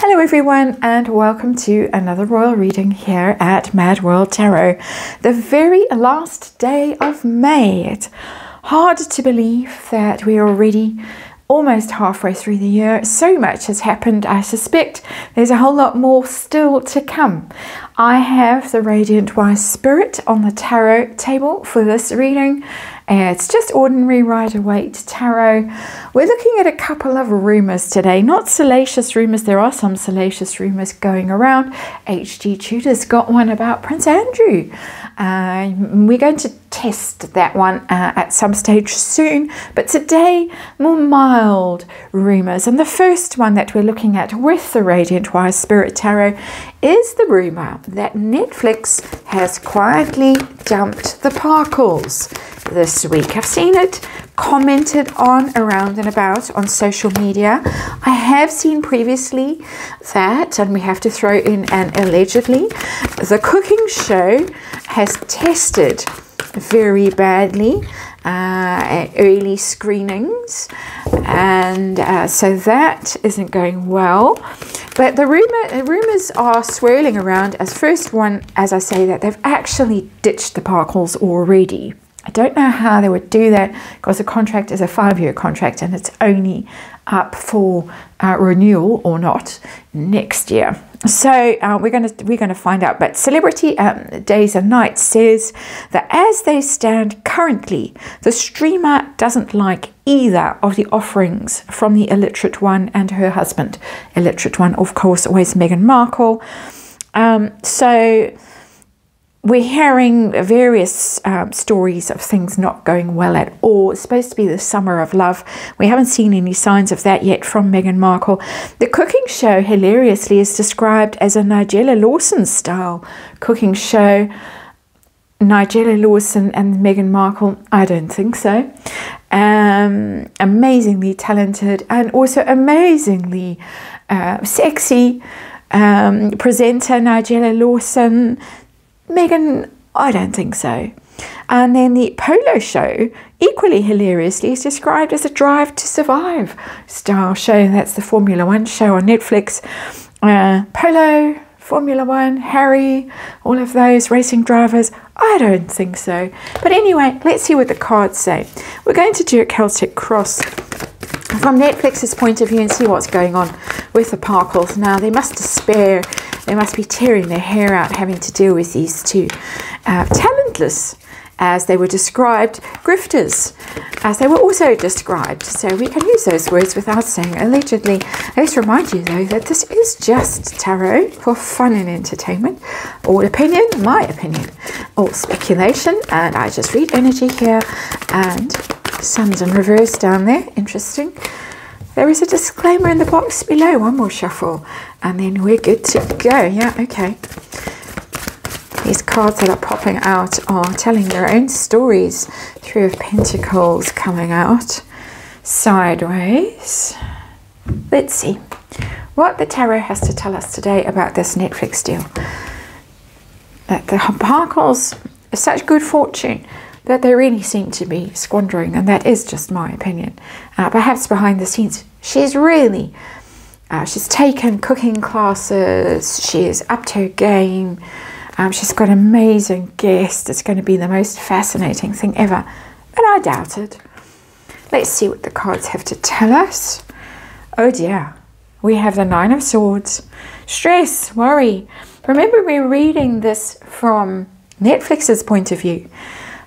Hello everyone, and welcome to another royal reading here at Mad World Tarot. The very last day of May. It's hard to believe that we're already almost halfway through the year. So much has happened. I suspect there's a whole lot more still to come. I have the Radiant Wise Spirit on the tarot table for this reading. It's just ordinary Rider-Waite tarot. We're looking at a couple of rumours today. Not salacious rumours. There are some salacious rumours going around. H.G. Tudor's got one about Prince Andrew. We're going to test that one at some stage soon. But today, more mild rumours. And the first one that we're looking at with the Radiant Wise Spirit Tarot is the rumour that Netflix has quietly dumped the Parkles this week. I've seen it commented on around and about on social media. I have seen previously that, and we have to throw in an allegedly, the cooking show has tested very badly at early screenings, and so that isn't going well. But the rumours are swirling around as first one, as I say, that they've actually ditched the Parkles already. I don't know how they would do that because the contract is a 5-year contract and it's only up for renewal or not next year. So we're going to find out. But Celebrity Days and Nights says that as they stand currently, the streamer doesn't like either of the offerings from the illiterate one and her husband. Illiterate one, of course, always Meghan Markle. So we're hearing various stories of things not going well at all. It's supposed to be the summer of love. We haven't seen any signs of that yet from Meghan Markle. The cooking show, hilariously, is described as a Nigella Lawson style cooking show. Nigella Lawson and Meghan Markle, I don't think so. Amazingly talented and also amazingly sexy presenter Nigella Lawson. Meghan, I don't think so. And then the Polo show, equally hilariously, is described as a Drive to Survive style show. That's the Formula One show on Netflix. Polo, Formula One, Harry, all of those racing drivers, I don't think so. But anyway, let's see what the cards say. We're going to do a Celtic cross from Netflix's point of view and see what's going on with the Parkles. Now, they must despair. They must be tearing their hair out having to deal with these two talentless, as they were described, grifters, as they were also described. So we can use those words without saying allegedly. Let's remind you, though, that this is just tarot for fun and entertainment. All opinion, my opinion, all speculation, and I just read energy here, and sun's in reverse down there. Interesting. There is a disclaimer in the box below. One more shuffle and then we're good to go. Yeah, okay. These cards that are popping out are telling their own stories. Three of Pentacles coming out sideways. Let's see what the tarot has to tell us today about this Netflix deal. That the Parkles is such good fortune that they really seem to be squandering, and that is just my opinion. Perhaps behind the scenes, she's really, she's taken cooking classes, she's up to her game, she's got amazing guests. It's going to be the most fascinating thing ever, but I doubt it. Let's see what the cards have to tell us. Oh dear, we have the Nine of Swords. Stress, worry. Remember, we're reading this from Netflix's point of view.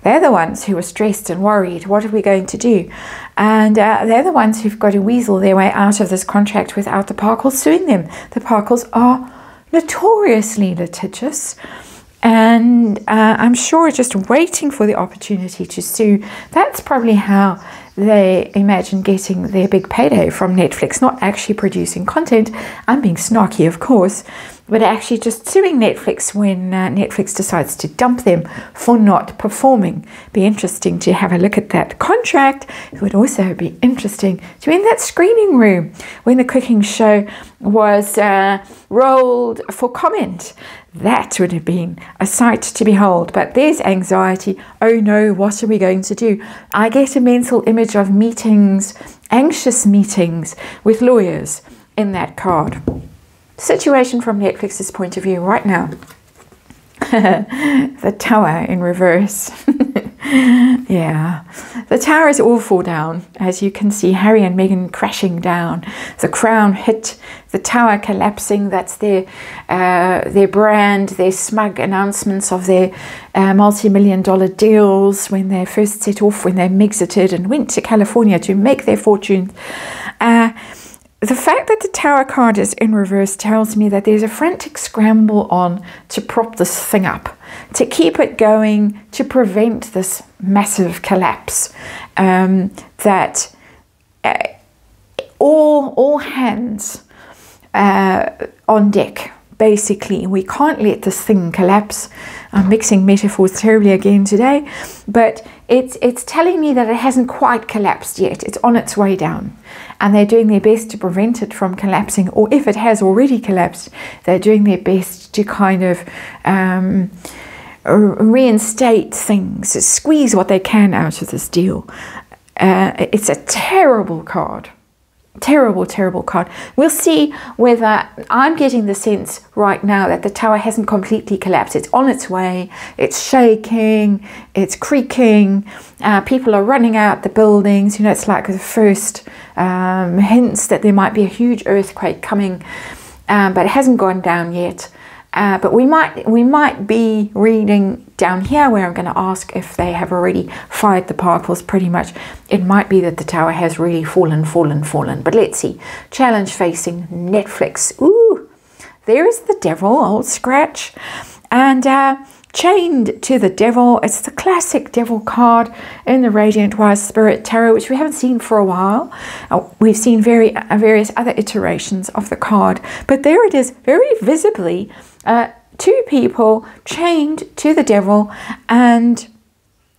They're the ones who are stressed and worried. What are we going to do? And they're the ones who've got to weasel their way out of this contract without the Parkles suing them. The Parkles are notoriously litigious, and I'm sure just waiting for the opportunity to sue. That's probably how they imagine getting their big payday from Netflix. Not actually producing content. I'm being snarky, of course, but actually just suing Netflix when Netflix decides to dump them for not performing. Be interesting to have a look at that contract. It would also be interesting to be in that screening room when the cooking show was rolled for comment. That would have been a sight to behold. But there's anxiety. Oh no, what are we going to do? I get a mental image of meetings, anxious meetings with lawyers in that card. situation from Netflix's point of view right now. The Tower in reverse. Yeah, the Tower is all fall down. As you can see, Harry and Meghan crashing down. The Crown hit, the Tower collapsing. That's their brand, their smug announcements of their multi-million-dollar deals when they first set off, when they exited and went to California to make their fortunes. The fact that the Tower card is in reverse tells me that there's a frantic scramble on to prop this thing up, to keep it going, to prevent this massive collapse. That all hands on deck. Basically, we can't let this thing collapse. I'm mixing metaphors terribly again today, but it's telling me that it hasn't quite collapsed yet. It's on its way down, and they're doing their best to prevent it from collapsing, or if it has already collapsed, they're doing their best to kind of reinstate things, squeeze what they can out of this deal. It's a terrible card. Terrible, terrible card. We'll see whether, I'm getting the sense right now that the Tower hasn't completely collapsed. It's on its way. It's shaking. It's creaking. People are running out the buildings. You know, it's like the first hints that there might be a huge earthquake coming, but it hasn't gone down yet. But we might be reading down here where I'm going to ask if they have already fired the particles. Pretty much it might be that the Tower has really fallen. But let's see. Challenge facing Netflix. Ooh, there is the Devil, old Scratch. And chained to the Devil. It's the classic Devil card in the Radiant Wise Spirit Tarot, which we haven't seen for a while. We've seen various other iterations of the card. But there it is, very visibly. Two people chained to the Devil, and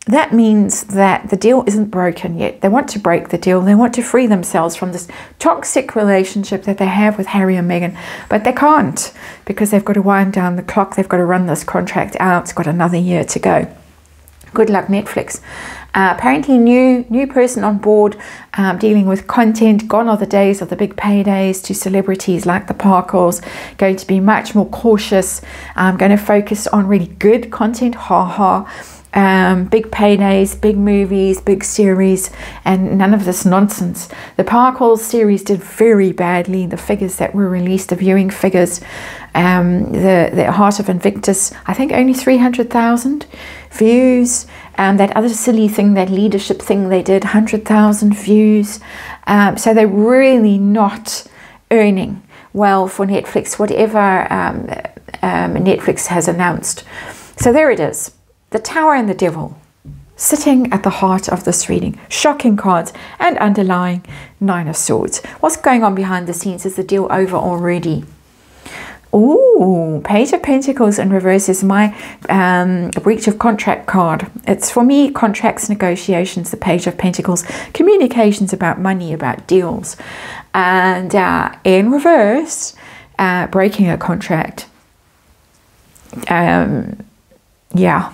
that means that the deal isn't broken yet. They want to break the deal. They want to free themselves from this toxic relationship that they have with Harry and Meghan, but they can't because they've got to wind down the clock. They've got to run this contract out. It's got another year to go. Good luck, Netflix. Apparently new person on board, dealing with content. Gone are the days of the big paydays to celebrities like the Parkles. Going to be much more cautious. Going to focus on really good content. Big paydays, big movies, big series, and none of this nonsense. The Parkles series did very badly. The figures that were released, the viewing figures, the Heart of Invictus, I think only 300,000 views. That other silly thing, that leadership thing they did, 100,000 views. So they're really not earning well for Netflix, whatever Netflix has announced. So there it is. The Tower and the Devil sitting at the heart of this reading. Shocking cards, and underlying Nine of Swords. What's going on behind the scenes? Is the deal over already? Ooh, Page of Pentacles in reverse is my breach of contract card. It's, for me, contracts, negotiations, the Page of Pentacles, communications about money, about deals. And in reverse, breaking a contract. Yeah.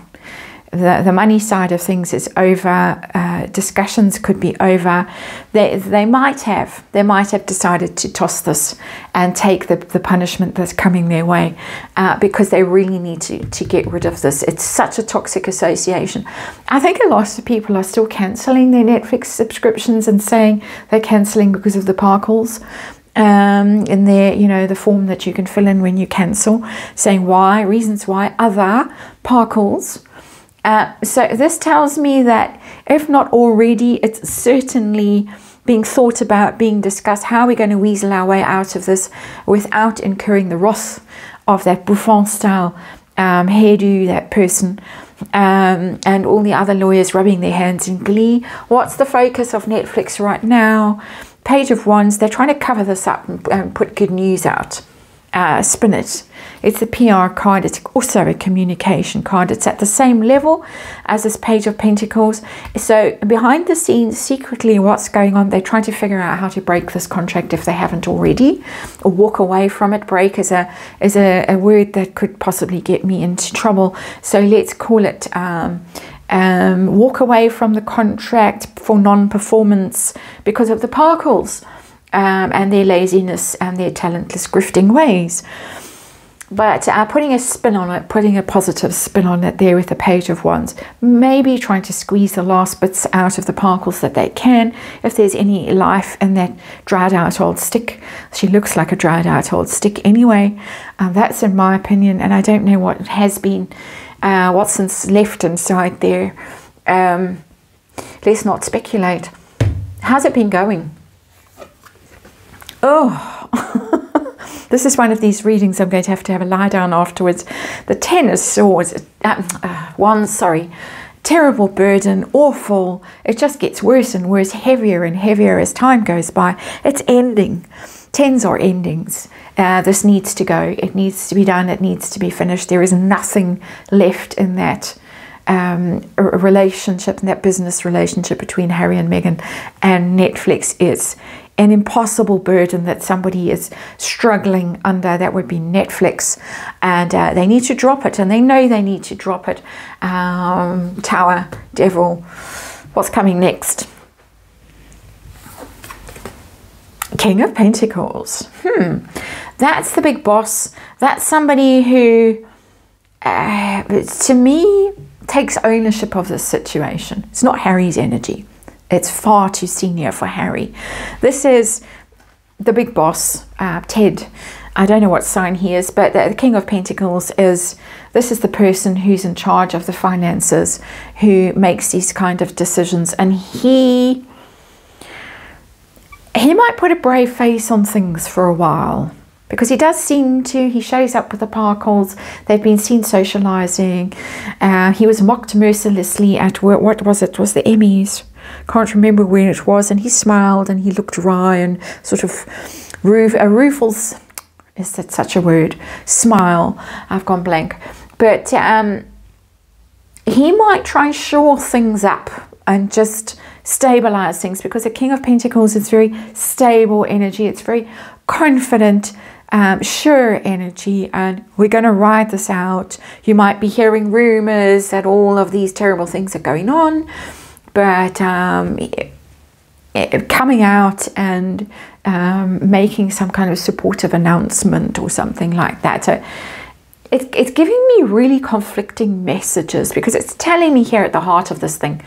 The money side of things is over. Discussions could be over. They might have decided to toss this and take the punishment that's coming their way, because they really need to get rid of this. It's such a toxic association. I think a lot of people are still cancelling their Netflix subscriptions and saying they're cancelling because of the Parkles. In there, you know, the form that you can fill in when you cancel, saying why, reasons why, other Parkles. So this tells me that if not already, it's certainly being thought about, being discussed. How are we going to weasel our way out of this without incurring the wrath of that Buffon style hairdo, that person, and all the other lawyers rubbing their hands in glee. What's the focus of Netflix right now? Page of Wands. They're trying to cover this up and put good news out. Spin it. It's a PR card. It's also a communication card. It's at the same level as this Page of Pentacles. So behind the scenes, secretly, what's going on? They're trying to figure out how to break this contract if they haven't already, or walk away from it. Break is a word that could possibly get me into trouble. So let's call it walk away from the contract for non-performance because of the Parkles. and their laziness and their talentless grifting ways. But putting a spin on it, putting a positive spin on it there with the Page of Wands, maybe trying to squeeze the last bits out of the parcels that they can. If there's any life in that dried out old stick, she looks like a dried out old stick anyway. That's in my opinion, and I don't know what has been, what's left inside there. Let's not speculate. How's it been going? Oh, this is one of these readings I'm going to have a lie down afterwards. The Ten of Swords, Wands, sorry. Terrible burden, awful. It just gets worse and worse, heavier and heavier as time goes by. It's ending. Tens are endings. This needs to go. It needs to be done. It needs to be finished. There is nothing left in that relationship, in that business relationship between Harry and Meghan, and Netflix is an impossible burden that somebody is struggling under. That would be Netflix, and they need to drop it, and they know they need to drop it. Tower, Devil, what's coming next? King of Pentacles. That's the big boss. That's somebody who, to me, takes ownership of this situation. It's not Harry's energy. It's far too senior for Harry. This is the big boss, Ted. I don't know what sign he is, but the King of Pentacles is, this is the person who's in charge of the finances, who makes these kind of decisions, and he might put a brave face on things for a while, because he does seem to, he shows up with the Parkles. They've been seen socializing. He was mocked mercilessly at work. What was it? It was the Emmys. Can't remember when it was. And he smiled and he looked wry and sort of rueful's, is that such a word? Smile. I've gone blank. But he might try and shore things up and just stabilize things, because the King of Pentacles is very stable energy. It's very confident, sure energy, and we're going to ride this out. You might be hearing rumors that all of these terrible things are going on, but coming out and making some kind of supportive announcement or something like that. So it's giving me really conflicting messages, because it's telling me here at the heart of this thing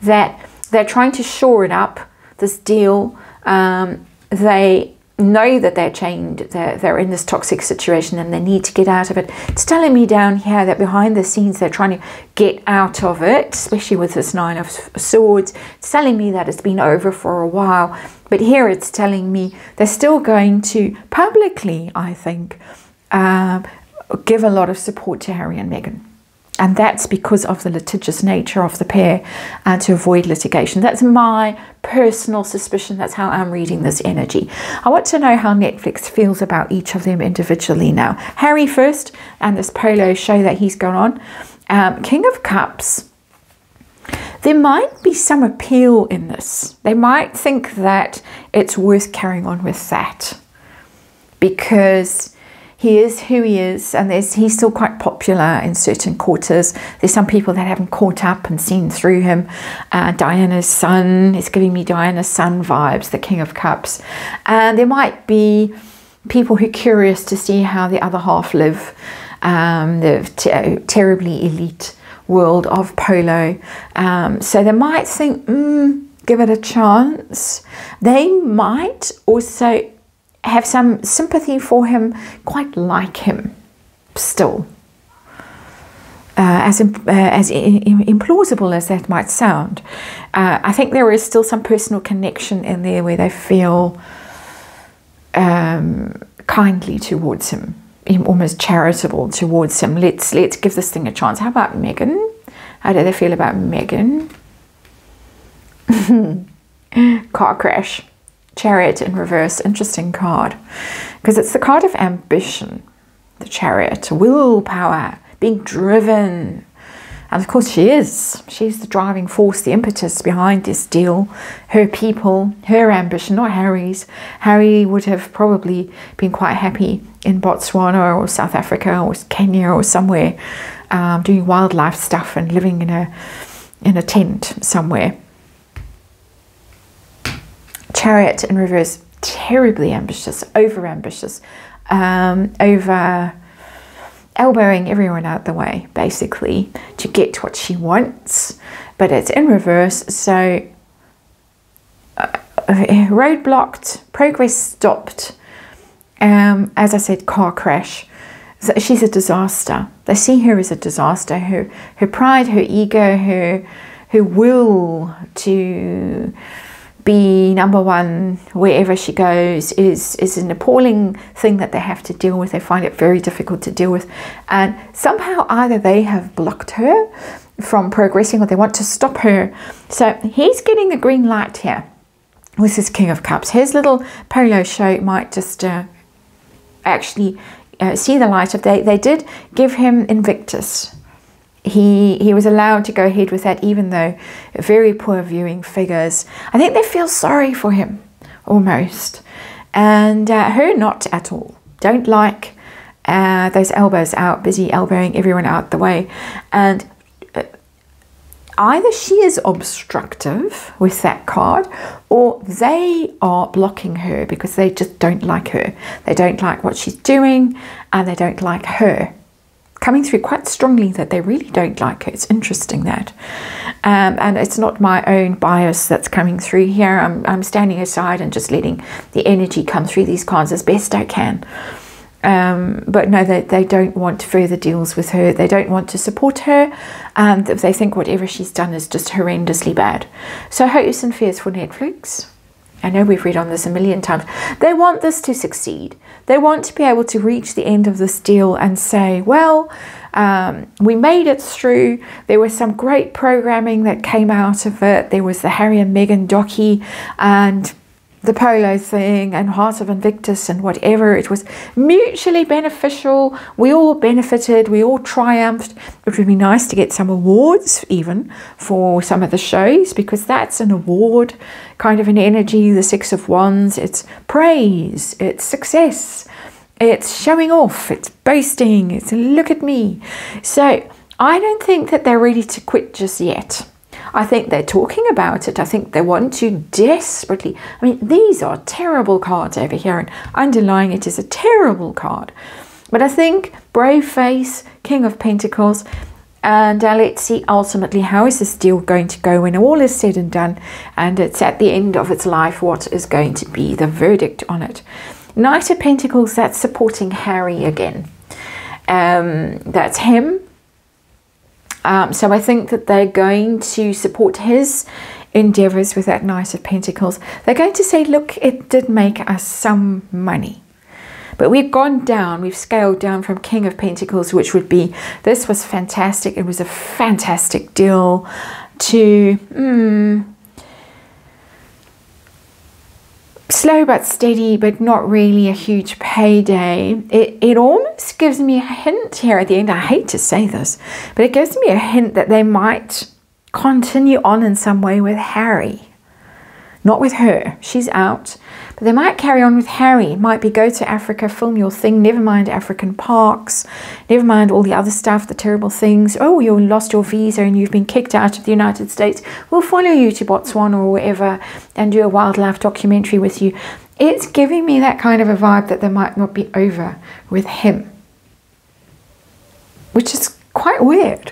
that they're trying to shore it up, this deal. They know that they're chained, they're in this toxic situation and they need to get out of it. It's telling me down here that behind the scenes they're trying to get out of it, especially with this Nine of Swords. It's telling me that it's been over for a while, but here it's telling me they're still going to publicly, I think, give a lot of support to Harry and Meghan. And that's because of the litigious nature of the pair, and to avoid litigation. That's my personal suspicion. That's how I'm reading this energy. I want to know how Netflix feels about each of them individually now. Harry first, and this polo show that he's gone on. King of Cups. There might be some appeal in this. They might think that it's worth carrying on with that, because he is who he is, and he's still quite popular in certain quarters. There's some people that haven't caught up and seen through him. Diana's son is giving me Diana's son vibes, the King of Cups. And there might be people who are curious to see how the other half live, the terribly elite world of polo. So they might think, give it a chance. They might also have some sympathy for him, quite like him still. As implausible as that might sound, I think there is still some personal connection in there where they feel kindly towards him, almost charitable towards him. Let's give this thing a chance. How about Meghan? How do they feel about Meghan? Car crash. Chariot in reverse, interesting card, because it's the card of ambition, the Chariot, willpower, being driven, and of course she's the driving force, the impetus behind this deal. Her people, her ambition, not Harry's. Harry would have probably been quite happy in Botswana or South Africa or Kenya or somewhere, doing wildlife stuff and living in a tent somewhere. Chariot in reverse, terribly ambitious, over ambitious, over elbowing everyone out the way, basically, to get what she wants. But it's in reverse, so road blocked, progress stopped. As I said, car crash. So she's a disaster. They see her as a disaster. Her pride, her ego, her will to be number one wherever she goes is an appalling thing that they have to deal with. They find it very difficult to deal with. And somehow either they have blocked her from progressing or they want to stop her. So he's getting the green light here with his King of Cups. His little polo show might just actually see the light of day. They did give him Invictus. He was allowed to go ahead with that, even though very poor viewing figures. I think they feel sorry for him, almost. And her not at all. Don't like those elbows out, busy elbowing everyone out the way. And either she is obstructive with that card, or they are blocking her because they just don't like her. They don't like what she's doing, and they don't like her. Coming through quite strongly that they really don't like her. It's interesting that. And it's not my own bias that's coming through here. I'm standing aside and just letting the energy come through these cards as best I can. But no, they don't want further deals with her. They don't want to support her. And they think whatever she's done is just horrendously bad. So hopes and fears for Netflix. I know we've read on this a million times. They want this to succeed. They want to be able to reach the end of this deal and say, well, we made it through. There was some great programming that came out of it. There was the Harry and Meghan docu and the polo thing and Heart of Invictus and whatever. It was mutually beneficial. We all benefited. We all triumphed. It would be nice to get some awards even for some of the shows, because that's an award kind of an energy. The Six of Wands, it's praise, it's success, it's showing off, it's boasting, it's look at me. So I don't think that they're ready to quit just yet. I think they're talking about it. I think they want to desperately. I mean, these are terrible cards over here, and underlying it is a terrible card. But I think brave face, King of Pentacles, and let's see ultimately how is this deal going to go when all is said and done, and it's at the end of its life, what is going to be the verdict on it. Knight of Pentacles, that's supporting Harry again. That's him. So I think that they're going to support his endeavors with that Knight of Pentacles. They're going to say, look, it did make us some money. But we've gone down, we've scaled down from King of Pentacles, which would be, this was fantastic, it was a fantastic deal, to slow but steady, but not really a huge payday. It almost gives me a hint here at the end. I hate to say this, but it gives me a hint that they might continue on in some way with Harry. Not with her. She's out. But they might carry on with Harry. It might be go to Africa, film your thing. Never mind African parks. Never mind all the other stuff, the terrible things. Oh, you lost your visa and you've been kicked out of the United States. We'll follow you to Botswana or wherever and do a wildlife documentary with you. It's giving me that kind of a vibe that they might not be over with him, which is quite weird.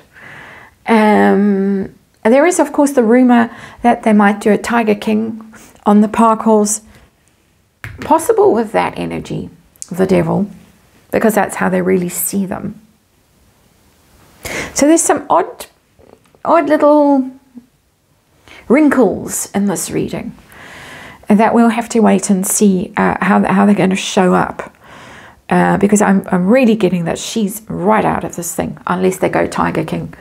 And there is, of course, the rumor that they might do a Tiger King on the park halls. Possible with that energy, the devil, because that's how they really see them. So there's some odd little wrinkles in this reading, and that we'll have to wait and see how they're going to show up. Because I'm really getting that she's right out of this thing, unless they go Tiger King.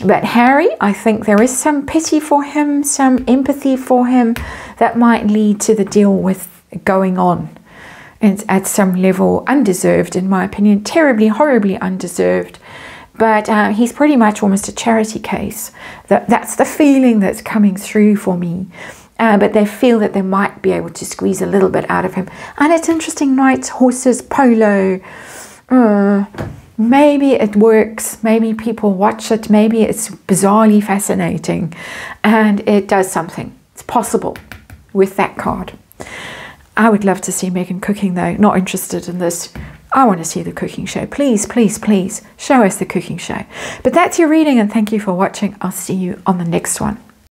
But Harry, I think there is some pity for him, some empathy for him that might lead to the deal with going on. And at some level, undeserved in my opinion, terribly, horribly undeserved. But he's pretty much almost a charity case. That's the feeling that's coming through for me. But they feel that they might be able to squeeze a little bit out of him. And it's interesting, knights, horses, polo. Maybe it works, maybe people watch it, maybe it's bizarrely fascinating, and it does something. It's possible with that card. I would love to see Megan cooking though. Not interested in this. I want to see the cooking show. Please, please, please show us the cooking show. But that's your reading, and thank you for watching. I'll see you on the next one.